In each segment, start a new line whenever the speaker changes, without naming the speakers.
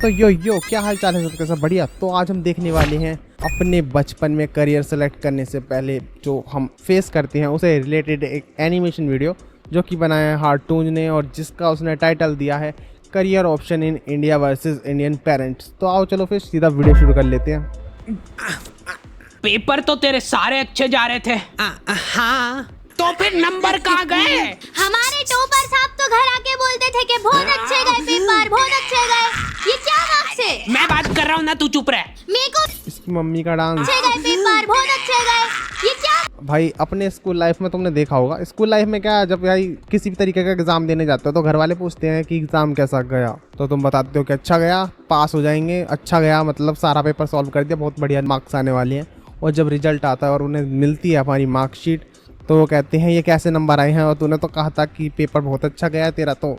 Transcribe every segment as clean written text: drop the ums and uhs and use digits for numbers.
तो यो क्या हाल चाल है सबके सब बढ़िया। तो आज हम देखने वाले हैं अपने बचपन में करियर सेलेक्ट करने से पहले जो हम फेस करते हैं उसे रिलेटेड एक एनिमेशन वीडियो जो कि बनाया है हार्टून ने और जिसका उसने टाइटल दिया है career option in India versus Indian parents. तो आओ चलो फिर सीधा वीडियो शुरू कर लेते हैं।
पेपर तो तेरे सारे अच्छे जा रहे थे। हाँ तो फिर नंबर कहाँ गए?
हमारे टॉपर साहब तो घर आके बोलते थे कि बहुत अच्छे गए पेपर, बहुत अच्छे गए। ये क्या बात से?
मैं बात कर रहा हूँ ना, तू चुप रह।
मेरे को
इसकी मम्मी का डांस।
अच्छे गए पेपर, बहुत अच्छे गए। ये क्या?
भाई अपने स्कूल लाइफ में तुमने देखा होगा, स्कूल लाइफ में क्या जब भाई किसी भी तरीके का एग्जाम देने जाते हो तो घर वाले पूछते हैं कि एग्जाम कैसा गया, तो तुम बताते हो कि अच्छा गया, पास हो जाएंगे। अच्छा गया मतलब सारा पेपर सॉल्व कर दिया, बहुत बढ़िया मार्क्स आने वाले हैं। और जब रिजल्ट आता है और उन्हें मिलती है हमारी मार्कशीट तो वो कहते हैं ये कैसे नंबर आए हैं, और तूने तो कहा था कि पेपर बहुत अच्छा गया, तेरा तो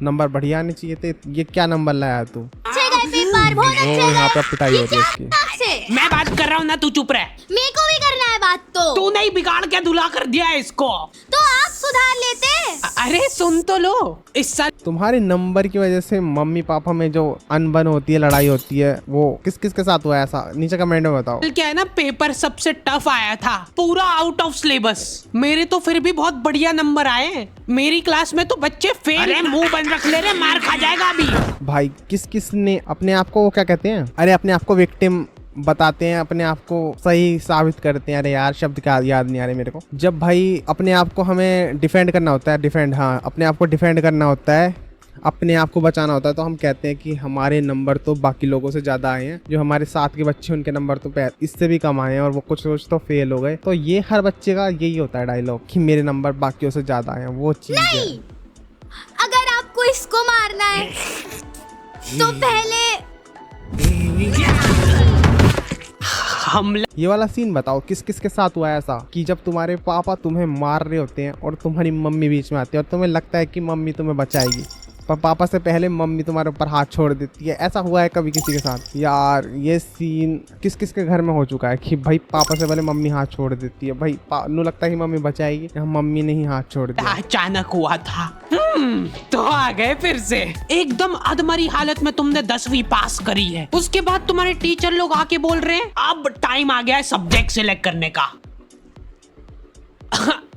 नंबर बढ़िया आने चाहिए थे, ये क्या नंबर लाया तू?
अच्छे गए पेपर, बहुत अच्छे गए।
यहाँ पे पिटाई
ये
होती है
क्या
इसकी।
बात से?
मैं बात कर रहा हूँ ना, तू चुप रह।
मेरे को भी करना है बात तो।
तू नहीं बिगाड़ के धुला कर दिया है इसको।
तो आप सुधार लेते।
अरे सुन तो लो, इस साल
तुम्हारे नंबर की वजह से मम्मी पापा में जो अनबन होती है, लड़ाई होती है, वो किस किस के साथ हुआ है ऐसा? नीचे कमेंट में बताओ।
क्या है ना, पेपर सबसे टफ आया था, पूरा आउट ऑफ सिलेबस। मेरे तो फिर भी बहुत बढ़िया नंबर आए। मेरी क्लास में तो बच्चे फेल। अरे मुंह बंद रख ले रे, मार खा जाएगा अभी।
भाई किस किस ने अपने आप को क्या कहते हैं, अरे अपने आप को विक्टिम बताते हैं, अपने आप को सही साबित करते हैं। अरे यार शब्द क्या याद नहीं आ रहे मेरे को। जब भाई अपने आप को हमें डिफेंड करना होता है, हाँ अपने आप को डिफेंड करना होता है, अपने आप को बचाना होता है, तो हम कहते हैं कि हमारे नंबर तो बाकी लोगों से ज़्यादा आए हैं, जो हमारे साथ के बच्चे उनके नंबर तो इससे भी कम आए हैं और वो कुछ तो फेल हो गए। तो ये हर बच्चे का यही होता है डायलॉग कि मेरे नंबर बाकियों से ज़्यादा आए हैं। वो चीज़
नहीं, अगर आपको इसको मारना है तो पहले
हमला।
ये वाला सीन बताओ किस किस के साथ हुआ है ऐसा कि जब तुम्हारे पापा तुम्हें मार रहे होते हैं और तुम्हारी मम्मी बीच में आती है और तुम्हें लगता है कि मम्मी तुम्हें बचाएगी, पर पापा से पहले मम्मी तुम्हारे ऊपर हाथ छोड़ देती है। ऐसा हुआ है कभी किसी के साथ? यार ये सीन किस किस के घर में हो चुका है कि भाई पापा से पहले मम्मी हाथ छोड़ देती है। भाई नू लगता है कि मम्मी बचाएगी, मम्मी ने ही हाथ छोड़ दिया।
अचानक हुआ था। तो आ गए फिर से। एकदम अधमरी हालत में तुमने 10वीं पास करी है, उसके बाद तुम्हारे टीचर लोग आके बोल रहे हैं अब टाइम आ गया है सब्जेक्ट सिलेक्ट करने का।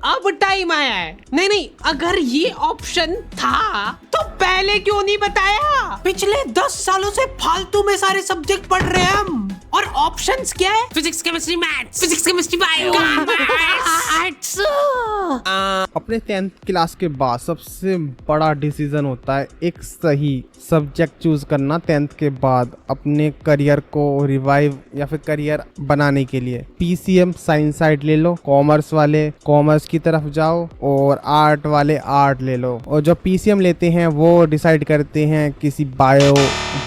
अब टाइम आया है। नहीं, अगर ये ऑप्शन था तो पहले क्यों नहीं बताया? पिछले 10 सालों से फालतू में सारे सब्जेक्ट पढ़ रहे हैं हम, और ऑप्शंस क्या है? Physics chemistry maths, physics chemistry bio.
अपने 10th क्लास के बाद सबसे बड़ा डिसीजन होता है एक सही सब्जेक्ट चूज करना। 10th के बाद अपने करियर को रिवाइव या फिर करियर बनाने के लिए पीसीएम साइंस साइड ले लो, कॉमर्स वाले कॉमर्स की तरफ जाओ और आर्ट वाले आर्ट ले लो। और जो पीसीएम लेते हैं वो डिसाइड करते हैं किसी बायो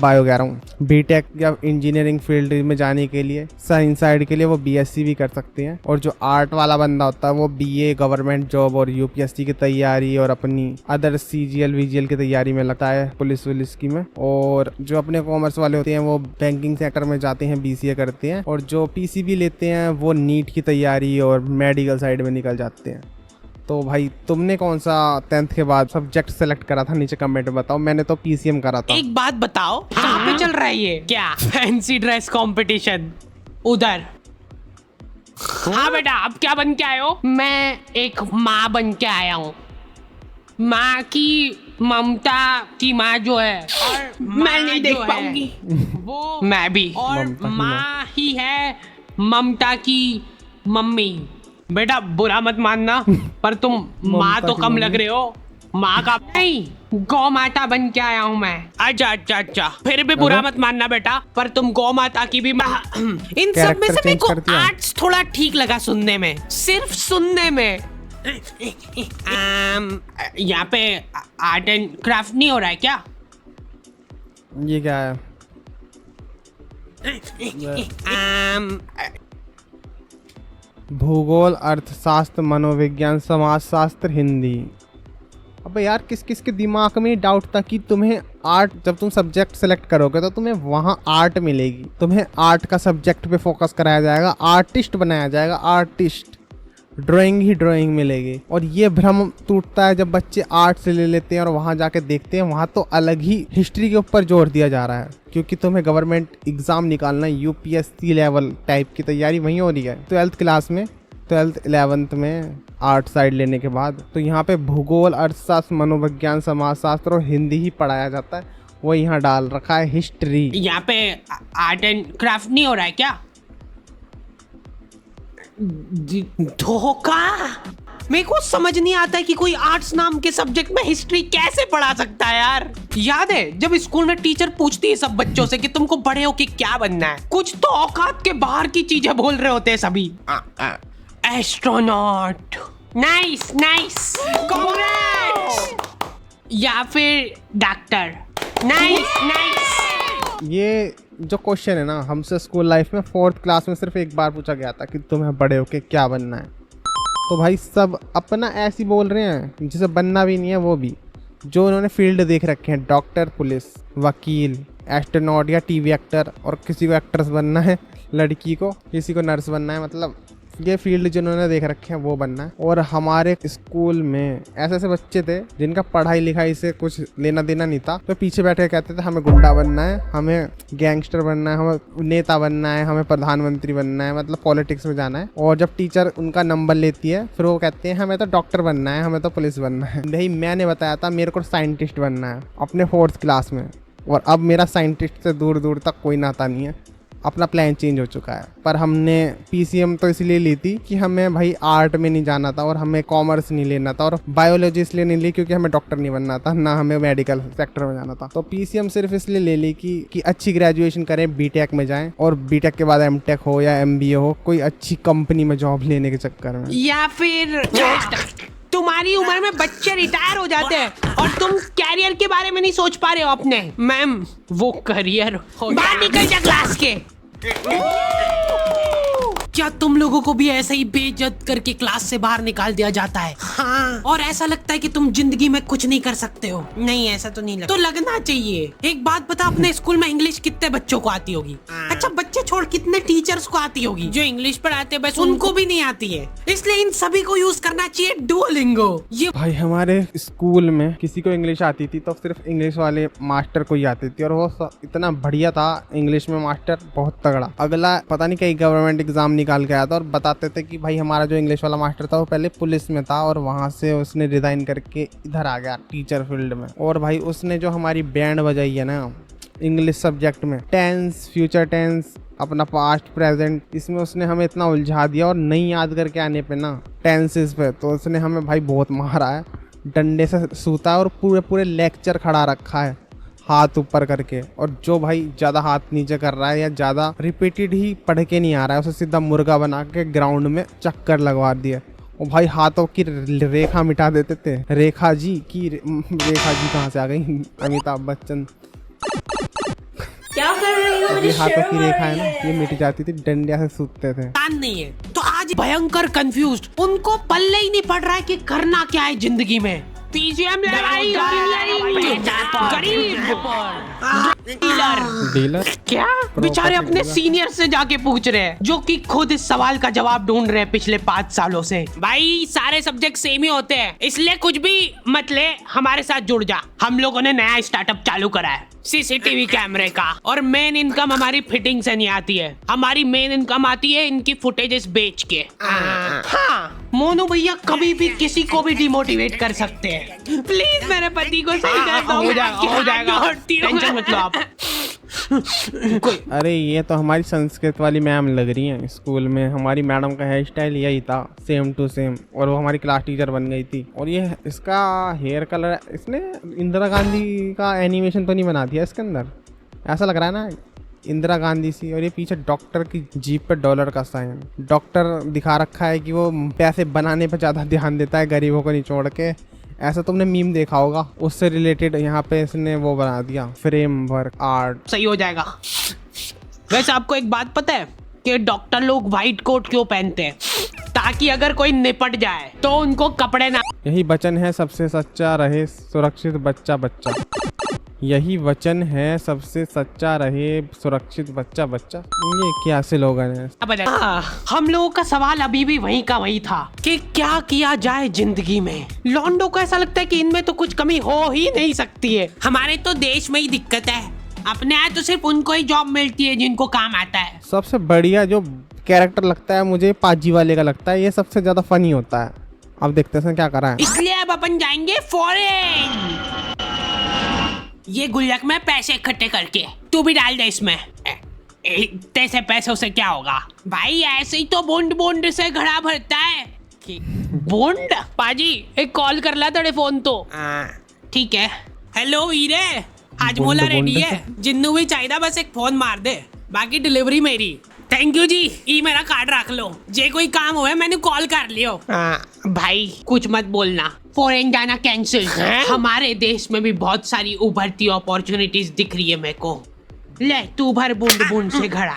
कह रहा हूँ बीटेक या इंजीनियरिंग फील्ड में जाने के लिए। साइंस साइड के लिए वो बीएससी भी कर सकते हैं। और जो आर्ट वाला बंदा होता है वो बीए, गवर्नमेंट जॉब और यूपीएससी की तैयारी और अपनी अदर सीजीएल वीजीएल की तैयारी में लगता है, पुलिस वुलिस की में। और जो अपने कॉमर्स वाले होते हैं वो बैंकिंग सेक्टर में जाते हैं, बीसीए करते हैं। और जो पीसीबी लेते हैं वो नीट की तैयारी और मेडिकल साइड में निकल जाते हैं। तो भाई तुमने कौन सा 10th के बाद सब्जेक्ट सेलेक्ट करा था? नीचे कमेंट में बताओ। मैंने तो पीसीएम करा था।
एक बात बताओ, कहाँ पे चल रहा है ये? क्या फैंसी ड्रेस कंपटीशन? उधर। हाँ बेटा, अब क्या बन के आए हो? मैं एक माँ बन के आया हूँ। माँ की ममता की माँ जो है, और मैं नहीं देख पाऊंगी वो मैं भी, और माँ ही है ममता की मम्मी। बेटा बुरा मत मानना, पर तुम माँ तो कम लग रहे हो। माँ का नहीं, गौ माता बन के आया हूँ मैं। अच्छा, फिर भी बुरा मत मानना बेटा, पर तुम गौ माता की भी माँ। इन सब में से मेरे को आर्ट्स थोड़ा ठीक लगा सुनने में, सिर्फ सुनने में। यहाँ पे आर्ट एंड क्राफ्ट नहीं हो रहा है क्या?
ये क्या है? भूगोल, अर्थशास्त्र, मनोविज्ञान, समाजशास्त्र, हिंदी। अबे यार किस किस के दिमाग में डाउट था कि तुम्हें आर्ट, जब तुम सब्जेक्ट सेलेक्ट करोगे तो तुम्हें वहाँ आर्ट मिलेगी, तुम्हें आर्ट का सब्जेक्ट पे फोकस कराया जाएगा, आर्टिस्ट बनाया जाएगा, आर्टिस्ट। ड्राइंग ही ड्राइंग मिलेगी। और ये भ्रम टूटता है जब बच्चे आर्ट से ले लेते हैं और वहाँ जाके देखते हैं वहाँ तो अलग ही हिस्ट्री के ऊपर जोर दिया जा रहा है, क्योंकि तुम्हें गवर्नमेंट एग्जाम निकालना, यूपीएससी लेवल टाइप की तैयारी वहीं हो रही है 12th क्लास में, 12th 11th में आर्ट साइड लेने के बाद। तो यहाँ पे भूगोल, अर्थशास्त्र, मनोविज्ञान, समाजशास्त्र और हिंदी ही पढ़ाया जाता है, वो यहाँ डाल रखा है हिस्ट्री।
यहाँ पे आर्ट एंड क्राफ्ट नहीं हो रहा है क्या? धोखा। मेरे को समझ नहीं आता है कि कोई आर्ट्स नाम के सब्जेक्ट में हिस्ट्री कैसे पढ़ा सकता है यार। याद है जब स्कूल में टीचर पूछती है सब बच्चों से कि तुमको बड़े होके क्या बनना है, कुछ तो औकात के बाहर की चीजें बोल रहे होते हैं सभी। Astronaut, nice nice, congrats. या फिर डॉक्टर, नाइस नाइस।
ये जो क्वेश्चन है ना, हमसे स्कूल लाइफ में 4th क्लास में सिर्फ एक बार पूछा गया था कि तुम्हें बड़े होके क्या बनना है। तो भाई सब अपना ऐसे ही बोल रहे हैं जिसे बनना भी नहीं है, वो भी जो उन्होंने फील्ड देख रखे हैं, डॉक्टर, पुलिस, वकील, एस्ट्रोनॉट या टीवी एक्टर, और किसी को एक्ट्रेस बनना है, लड़की को किसी को नर्स बनना है, मतलब ये फील्ड जिन्होंने देख रखे हैं वो बनना है। और हमारे स्कूल में ऐसे ऐसे बच्चे थे जिनका पढ़ाई लिखाई से कुछ लेना देना नहीं था, तो पीछे बैठ के कहते थे हमें गुंडा बनना है, हमें गैंगस्टर बनना है, हमें नेता बनना है, हमें प्रधानमंत्री बनना है, मतलब पॉलिटिक्स में जाना है। और जब टीचर उनका नंबर लेती है फिर वो कहते हैं हमें तो डॉक्टर बनना है, हमें तो पुलिस बनना है। भाई मैंने बताया था मेरे को साइंटिस्ट बनना है अपने 4th क्लास में, और अब मेरा साइंटिस्ट से दूर दूर तक कोई नाता नहीं है, अपना प्लान चेंज हो चुका है। पर हमने पीसीएम तो इसलिए ली थी कि हमें भाई आर्ट में नहीं जाना था और हमें कॉमर्स नहीं लेना था, और बायोलॉजी इसलिए नहीं ली क्योंकि हमें डॉक्टर नहीं बनना था, ना हमें मेडिकल सेक्टर में जाना था। तो पीसीएम सिर्फ इसलिए ले ली कि अच्छी ग्रेजुएशन करें, बीटेक में जाएं, और बीटेक के बाद एमटेक हो या एमबीए हो, कोई अच्छी कंपनी में जॉब लेने के चक्कर में।
या फिर तुम्हारी उम्र में बच्चे रिटायर हो जाते हैं और तुम कैरियर के बारे में नहीं सोच पा रहे हो अपने। मैम वो करियर बाहर निकल जा क्लास के। क्या तुम लोगों को भी ऐसे ही बेइज्जत करके क्लास से बाहर निकाल दिया जाता है? हाँ। और ऐसा लगता है कि तुम जिंदगी में कुछ नहीं कर सकते हो? नहीं, ऐसा तो नहीं लगता। तो लगना चाहिए। एक बात बता, अपने स्कूल में इंग्लिश कितने बच्चों को आती होगी? अच्छा बच्चे छोड़ कितने टीचर्स को आती होगी? जो इंग्लिश पढ़ाते बस उनको भी नहीं आती है। इसलिए इन सभी को यूज करना चाहिए डुओलिंगो। ये
भाई हमारे स्कूल में किसी को इंग्लिश आती थी तो सिर्फ इंग्लिश वाले मास्टर को ही आती थी, और वो इतना बढ़िया था इंग्लिश में मास्टर, बहुत तगड़ा। अगला पता नहीं कई गवर्नमेंट एग्जाम निकाल के आया था और बताते थे कि भाई हमारा जो इंग्लिश वाला मास्टर था वो पहले पुलिस में था और वहाँ से उसने रिजाइन करके इधर आ गया टीचर फील्ड में। और भाई उसने जो हमारी बैंड बजाई है ना इंग्लिश सब्जेक्ट में, टेंस, फ्यूचर टेंस, अपना पास्ट प्रेजेंट, इसमें उसने हमें इतना उलझा दिया। और नहीं याद करके आने पे ना टेंसेस पे तो उसने हमें भाई बहुत मारा है, डंडे से सूता है और पूरे पूरे लेक्चर खड़ा रखा है हाथ ऊपर करके। और जो भाई ज़्यादा हाथ नीचे कर रहा है या ज़्यादा रिपीटेड ही पढ़ के नहीं आ रहा है, उसे सीधा मुर्गा बना के ग्राउंड में चक्कर लगवा दिए। और भाई हाथों की रेखा मिटा देते थे। रेखा जी कहाँ से आ गई? अमिताभ बच्चन।
क्या कर रही हो?
ये हाथों की रेखा है ना, ये मिट जाती थी, डंडिया से सूतते थे।
नहीं है तो आज भयंकर कंफ्यूज्ड, उनको पल्ले ही नहीं पड़ रहा है कि करना क्या है जिंदगी में। पीजीएम
डीलर
क्या बेचारे अपने सीनियर से जाके पूछ रहे हैं, जो कि खुद इस सवाल का जवाब ढूंढ रहे हैं पिछले 5 सालों से। भाई सारे सब्जेक्ट सेम ही होते हैं, इसलिए कुछ भी मत ले, हमारे साथ जुड़ जा। हम लोगों ने नया स्टार्टअप चालू करा है सीसीटीवी कैमरे का, और मेन इनकम हमारी फिटिंग से नहीं आती है, हमारी मेन इनकम आती है इनकी फुटेजेस बेच के। हाँ मोनू भैया कभी भी किसी को भी डिमोटिवेट कर सकते हैं। प्लीज मेरे पति को सही कर दो। हो जाएगा, टेंशन मत लो आप।
अरे ये तो हमारी संस्कृत वाली मैम लग रही हैं। स्कूल में हमारी मैडम का हेयर स्टाइल यही था, सेम टू सेम, और वो हमारी क्लास टीचर बन गई थी। और ये इसका हेयर कलर, इसने इंदिरा गांधी का एनिमेशन तो नहीं बना दिया इसके अंदर? ऐसा लग रहा है ना इंदिरा गांधी सी। और ये पीछे डॉक्टर की जीप पे डॉलर का साइन, डॉक्टर दिखा रखा है कि वो पैसे बनाने पे ज़्यादा ध्यान देता है, गरीबों को नहीं छोड़ के। ऐसा तुमने मीम देखा होगा, उससे रिलेटेड यहाँ पे इसने वो बना दिया फ्रेमवर्क आर्ट।
सही हो जाएगा। वैसे आपको एक बात पता है कि डॉक्टर लोग व्हाइट कोट क्यों पहनते हैं? ताकि अगर कोई निपट जाए तो उनको कपड़े ना।
यही वचन है, सबसे सच्चा रहे सुरक्षित बच्चा बच्चा। यही वचन है, सबसे सच्चा रहे, सुरक्षित बच्चा बच्चा। ये क्या स्लोगन है?
हम लोगों का सवाल अभी भी वहीं का वहीं था कि क्या किया जाए जिंदगी में। लॉन्डो को ऐसा लगता है कि इनमें तो कुछ कमी हो ही नहीं सकती है। हमारे तो देश में ही दिक्कत है, अपने यहाँ तो सिर्फ उनको ही जॉब मिलती है जिनको काम आता है।
सबसे बढ़िया जो कैरेक्टर लगता है मुझे पाजी वाले का लगता है, ये सबसे ज्यादा फनी होता है। अब देखते हैं क्या करा है।
इसलिए अब अपन जाएंगे फॉरेन। ये गुल्लक में पैसे इकट्ठे करके तू भी डाल दे इसमें। इतने से पैसों से क्या होगा भाई, ऐसे ही तो बूंद बूंद से घड़ा भरता है। बूंद पाजी एक कॉल कर ला तेरे फोन तो। ठीक है। हेलो वीरे, आज
बूंद
मोला रेडी
बूंद
है, जिन्नू भी चाहिए बस एक फोन मार दे, बाकी डिलीवरी मेरी। थैंक यू जी, ई मेरा कार्ड रख लो, जे कोई काम हुए मैंने कॉल कर लियो। भाई कुछ मत बोलना, फॉरेन जाना कैंसिल। हमारे देश में भी बहुत सारी उभरती अपॉर्चुनिटीज दिख रही है मेरे को। ले तू भर बूंद बूंद से घड़ा।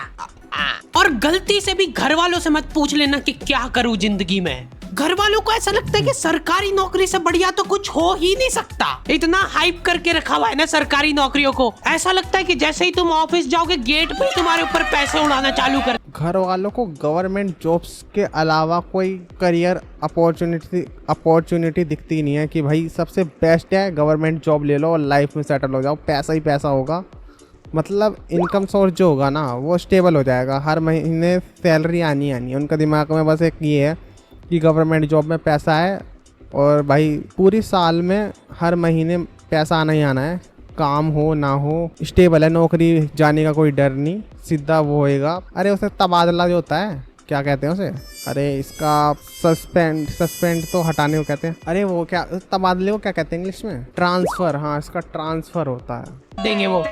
और गलती से भी घर वालों से मत पूछ लेना कि क्या करूं जिंदगी में। घर वालों को ऐसा लगता है कि सरकारी नौकरी से बढ़िया तो कुछ हो ही नहीं सकता। इतना हाइप करके रखा हुआ है ना सरकारी नौकरियों को, ऐसा लगता है कि जैसे ही तुम ऑफिस जाओगे गेट पे तुम्हारे ऊपर पैसे उड़ाना चालू कर।
घर वालों को गवर्नमेंट जॉब्स के अलावा कोई करियर अपॉर्चुनिटी दिखती नहीं है कि भाई सबसे बेस्ट है गवर्नमेंट जॉब ले लो और लाइफ में सेटल हो जाओ, पैसा ही पैसा होगा। मतलब इनकम सोर्स जो होगा ना वो स्टेबल हो जाएगा, हर महीने सैलरी आनी है। उनका दिमाग में बस एक ये है कि गवर्नमेंट जॉब में पैसा है और भाई पूरी साल में हर महीने पैसा आना ही आना है, काम हो ना हो स्टेबल है, नौकरी जाने का कोई डर नहीं, सीधा वो होएगा। अरे उसे तबादला जो होता है क्या कहते हैं उसे, अरे इसका सस्पेंड तो हटाने को कहते हैं। अरे वो क्या तबादले को क्या कहते हैं इंग्लिश में, ट्रांसफर। हाँ इसका ट्रांसफर होता है।
देंगे वो।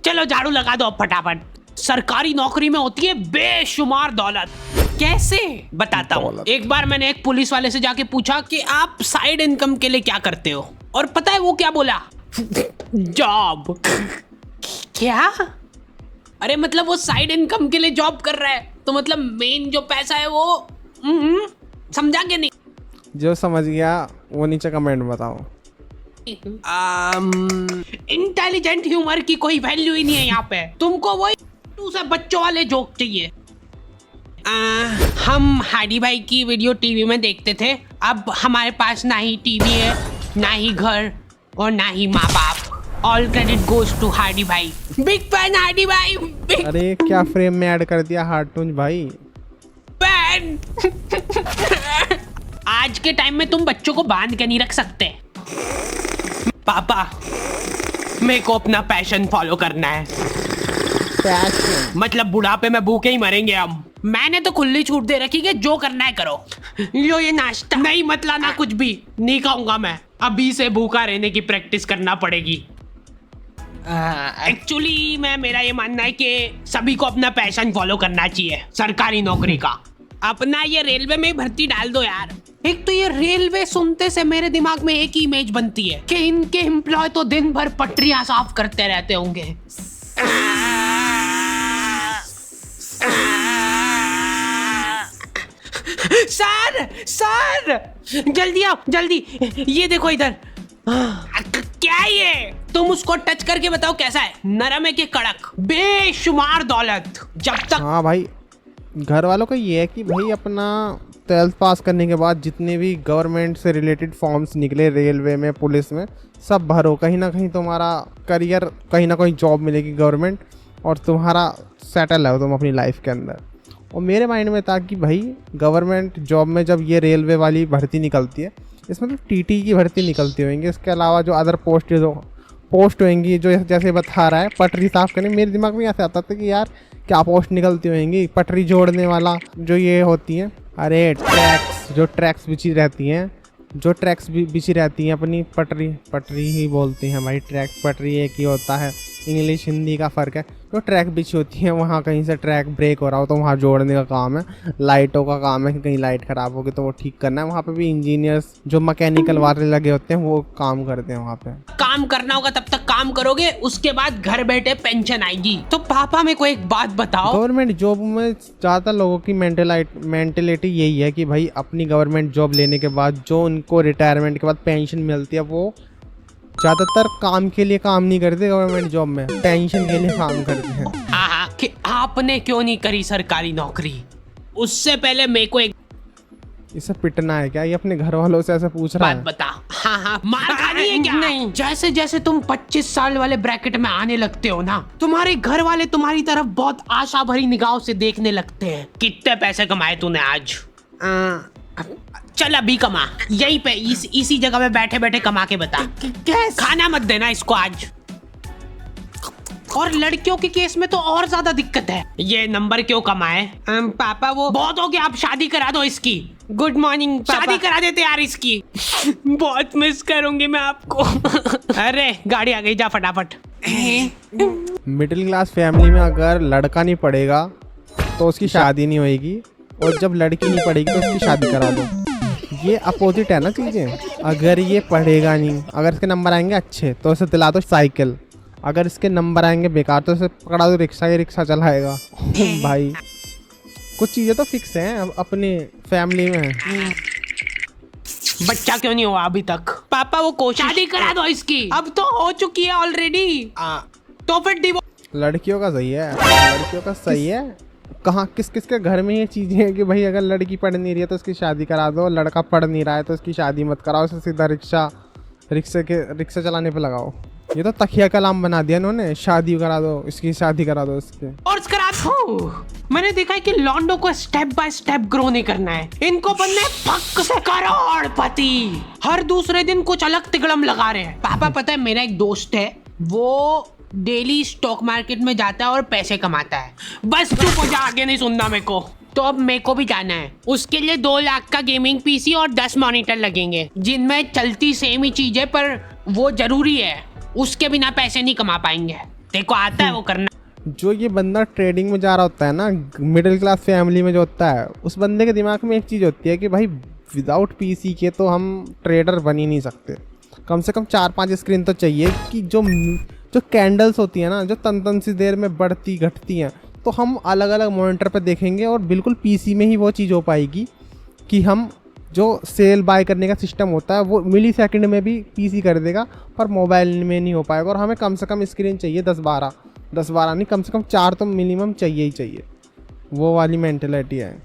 चलो झाड़ू लगा दो फटाफट। सरकारी नौकरी में होती है बेशुमार दौलत। कैसे बताता हूँ। एक बार मैंने एक पुलिस वाले से जाके पूछा कि आप साइड इनकम के लिए क्या करते हो, और पता है वो क्या बोला? जॉब। क्या? अरे मतलब वो साइड इनकम के लिए जॉब कर रहा है, तो मतलब मेन जो पैसा है वो समझा के नहीं? जो
समझ गया वो नीचे कमेंट बताओ।
इंटेलिजेंट ह्यूमर की कोई वैल्यू ही नहीं है यहाँ पे। तुमको वही बच्चों वाले जोक चाहिए। हम हाडी भाई की वीडियो टीवी में देखते थे, अब हमारे पास ना ही टीवी है, ना ही घर और ना ही माँ बाप। ऑल क्रेडिट गोज टू हाडी भाई। बिग फैन हाडी भाई, बिग।
अरे क्या फ्रेम में ऐड कर दिया हार्टून भाई।
फैन। आज के टाइम में तुम बच्चों को बांध के नहीं रख सकते। पापा मेरे को अपना पैशन फॉलो करना है। पैशन मतलब बुढ़ापे में भूखे ही मरेंगे हम। मैंने तो खुली छूट दे रखी कि जो करना है करो। लो ये नाश्ता। नहीं मत लाना, कुछ भी नहीं खाऊंगा मैं। अभी से भूखा रहने की प्रैक्टिस करना पड़ेगी। एक्चुअली मेरा ये मानना है कि सभी को अपना पैशन फॉलो करना चाहिए। सरकारी नौकरी का अपना ये रेलवे में भर्ती डाल दो यार। एक तो ये रेलवे सुनते से मेरे दिमाग में एक ही इमेज बनती है कि इनके एम्प्लॉय तो दिन भर पटरियां साफ करते रहते होंगे। सर जल्दी आओ जल्दी, ये देखो इधर। क्या ये? तुम उसको टच करके बताओ कैसा है, नरम है कि कड़क? बेशुमार दौलत। जब तक
हाँ भाई घर वालों का ये है कि भाई अपना 12th पास करने के बाद जितने भी गवर्नमेंट से रिलेटेड फॉर्म्स निकले रेलवे में पुलिस में सब भरो, कहीं ना कहीं तुम्हारा करियर, कहीं ना कहीं जॉब मिलेगी गवर्नमेंट और तुम्हारा सेटल है तुम अपनी लाइफ के अंदर। और मेरे माइंड में था कि भाई गवर्नमेंट जॉब में जब ये रेलवे वाली भर्ती निकलती है इसमें तो टीटी की भर्ती निकलती होंगी, इसके अलावा जो अदर पोस्ट होंगी जो जैसे बता रहा है पटरी साफ करने, मेरे दिमाग में ऐसे आता था कि यार क्या पोस्ट निकलती होंगी, पटरी जोड़ने वाला जो ये होती हैं। अरे ट्रैक्स बिछी रहती हैं, जो ट्रैक्स बिछी रहती हैं अपनी पटरी ही बोलते हैं भाई, ट्रैक पटरी एक ही होता है, इंग्लिश हिंदी का फ़र्क है। जो ट्रैक बिछी होती है वहाँ कहीं से ट्रैक ब्रेक हो रहा हो तो वहाँ जोड़ने का काम है। लाइटों का काम है कि कहीं लाइट ख़राब होगी तो वो ठीक करना है। वहाँ पे भी इंजीनियर्स जो मैकेनिकल वाले लगे होते हैं वो काम करते हैं वहाँ पे।
काम करना होगा तब तक काम करोगे, उसके बाद घर बैठे पेंशन आएगी। तो पापा मेरे को एक बात बताओ,
गवर्नमेंट जॉब में ज़्यादा लोगों की मेंटेलिटी यही है कि भाई अपनी गवर्नमेंट जॉब लेने के बाद जो उनको रिटायरमेंट के बाद पेंशन मिलती है वो ज्यादातर काम के लिए काम नहीं करते गवर्नमेंट जॉब में, टेंशन के लिए काम करते हैं।
हाँ कि आपने क्यों नहीं करी सरकारी नौकरी? उससे पहले मेरे को एक
इसे पिटना है क्या? ये अपने घर वालों से ऐसे पूछ रहा
बात
है।
बता। हाँ मार खानी है क्या? नहीं, जैसे जैसे तुम 25 साल वाले ब्रैकेट में आने लगते हो ना, तुम्हारे घर वाले तुम्हारी तरफ बहुत आशा भरी निगाहों से देखने लगते हैं। कितने पैसे कमाए तूने आज? चल अभी कमा, यहीं पे इसी जगह पे बैठे बैठे कमा के बता। खाना मत देना इसको आज। और लड़कियों के केस में तो और ज्यादा दिक्कत है। ये नंबर क्यों कमाए? पापा वो बहुत हो गया, आप शादी करा दो इसकी। गुड मॉर्निंग, शादी करा देते यार इसकी। बहुत मिस करूंगी मैं आपको। अरे गाड़ी आ गई, जा फटाफट।
मिडिल क्लास फैमिली में अगर लड़का नहीं पढ़ेगा तो उसकी शादी नहीं होएगी, और जब लड़की नहीं पढ़ेगी तो उसकी शादी करा दो। ये अपोजिट है ना चीजें। अगर ये पढ़ेगा नहीं, अगर इसके नंबर आएंगे अच्छे तो उसे दिला दो साइकिल, अगर इसके नंबर आएंगे बेकार तो उसे पकड़ा दो रिक्शा, ये रिक्शा चलाएगा। भाई कुछ चीजें तो फिक्स हैं अपने फैमिली में।
बच्चा क्यों नहीं हुआ अभी तक? पापा वो कोशिश शादी करा दो इसकी, अब तो हो चुकी है ऑलरेडी। तो फिर
लड़कियों का सही है, लड़कियों का सही है। कहाँ किस किस के घर में ये चीजें हैं कि भाई अगर लड़की पढ़ नहीं रही है तो उसकी शादी करा दो, लड़का पढ़ नहीं रहा है तो उसकी शादी मत कराओ, उसे सीधा रिक्शा चलाने पे लगाओ। ये तो तकिया कलाम बना दिया इन्होंने, शादी करा दो इसकी, शादी करा दो इसके।
और करा दो। मैंने देखा है कि लॉन्डो को स्टेप बाय स्टेप ग्रो नहीं करना है, इनको बनना है फक से करोड़पति। हर दूसरे दिन कुछ अलग तिगड़म लगा रहे हैं। पापा पता है, मेरा एक दोस्त है, वो डेली स्टॉक मार्केट में जाता है और पैसे कमाता है। बस चुप हो जा, आगे नहीं सुनना मेरे को। तो अब मेरे को भी जाना है, उसके लिए 2 लाख का गेमिंग पीसी और 10 मॉनिटर लगेंगे, जिनमें चलती सेम ही चीज है, पर वो जरूरी है, उसके बिना पैसे नहीं कमा पाएंगे। देखो आता है वो करना।
जो ये बंदा ट्रेडिंग में जा रहा होता है ना, मिडिल क्लास फैमिली में जो होता है, उस बंदे के दिमाग में एक चीज़ होती है कि भाई विदाउट पीसी के तो हम ट्रेडर बन ही नहीं सकते। कम से कम 4-5 स्क्रीन तो चाहिए कि जो कैंडल्स होती है ना, जो तन सी देर में बढ़ती घटती हैं, तो हम अलग अलग मॉनिटर पर देखेंगे और बिल्कुल पीसी में ही वो चीज़ हो पाएगी कि हम जो सेल बाय करने का सिस्टम होता है वो मिली सेकंड में भी पीसी कर देगा, पर मोबाइल में नहीं हो पाएगा। और हमें कम से कम स्क्रीन चाहिए 10-12 नहीं, कम से कम 4 तो मिनिमम चाहिए ही चाहिए। वो वाली मेंटेलिटी है।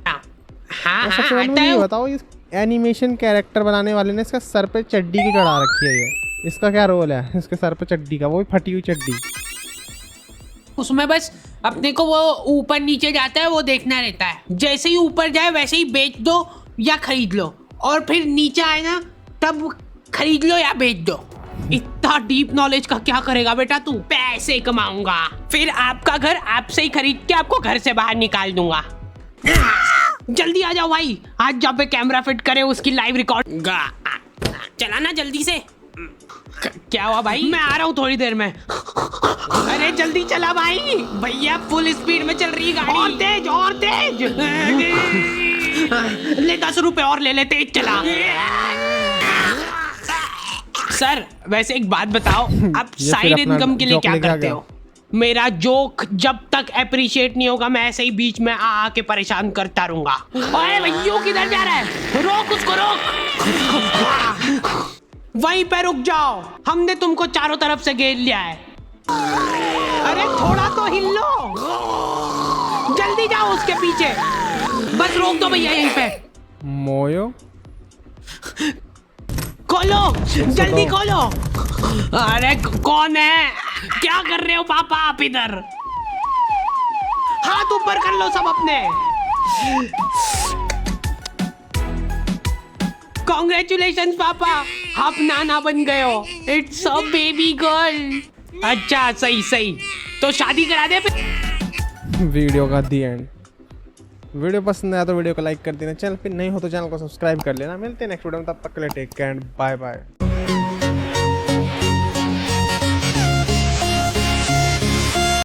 हाँ,
सबसे पहले मुझे ये बताओ, इस एनिमेशन कैरेक्टर बनाने वाले ने इसका सर पे चड्डी की चढ़ा रखी है, ये इसका क्या रोल है? इसके सर पे चड्डी का, वो भी फटी हुई चड्डी।
उसमें बस अपने को वो ऊपर नीचे जाता है वो देखना रहता है, जैसे ही ऊपर जाए वैसे ही बेच दो या खरीद लो, और फिर नीचे आए ना तब खरीद लो या बेच दो। इतना डीप नॉलेज का क्या करेगा बेटा तू? पैसे कमाऊंगा, फिर आपका घर आपसे ही खरीद के आपको घर से बाहर निकाल दूंगा। जल्दी आ जाओ भाई, आज जहाँ पे कैमरा फिट करे उसकी लाइव रिकॉर्ड। चला ना जल्दी से। क्या हुआ भाई? मैं आ रहा हूँ थोड़ी देर में। अरे जल्दी चला भाई, भैया फुल स्पीड में चल रही गाड़ी। और तेज और तेज। ले 10 रुपए और ले ले, तेज चला। सर वैसे एक बात बताओ, आप साइड इनकम के लिए क्या करते हो? मेरा जोक जब तक अप्रिशिएट नहीं होगा मैं ऐसे ही बीच में आके परेशान करता रहूंगा। ओए भैया किधर जा रहा है? रोक उसको, रोक। वहीं पे रुक जाओ, हमने तुमको चारों तरफ से घेर लिया है। अरे थोड़ा तो हिल लो, जल्दी जाओ उसके पीछे। बस रोक दो भैया यहीं पे।
मोयो
खोलो, जल्दी खोलो। अरे कौन है? क्या कर रहे हो पापा आप इधर? हाथ ऊपर कर लो सब अपने। कॉन्ग्रेचुलेशन पापा, आप नाना बन गए हो। It's a baby girl. अच्छा सही, तो शादी करा दे फिर।
वीडियो का दी एंड। वीडियो पसंद आया तो वीडियो को लाइक कर देना, चैनल पे नहीं हो तो चैनल को सब्सक्राइब कर लेना। मिलते हैं नेक्स्ट वीडियो में, तब तक के लिए take care and bye bye.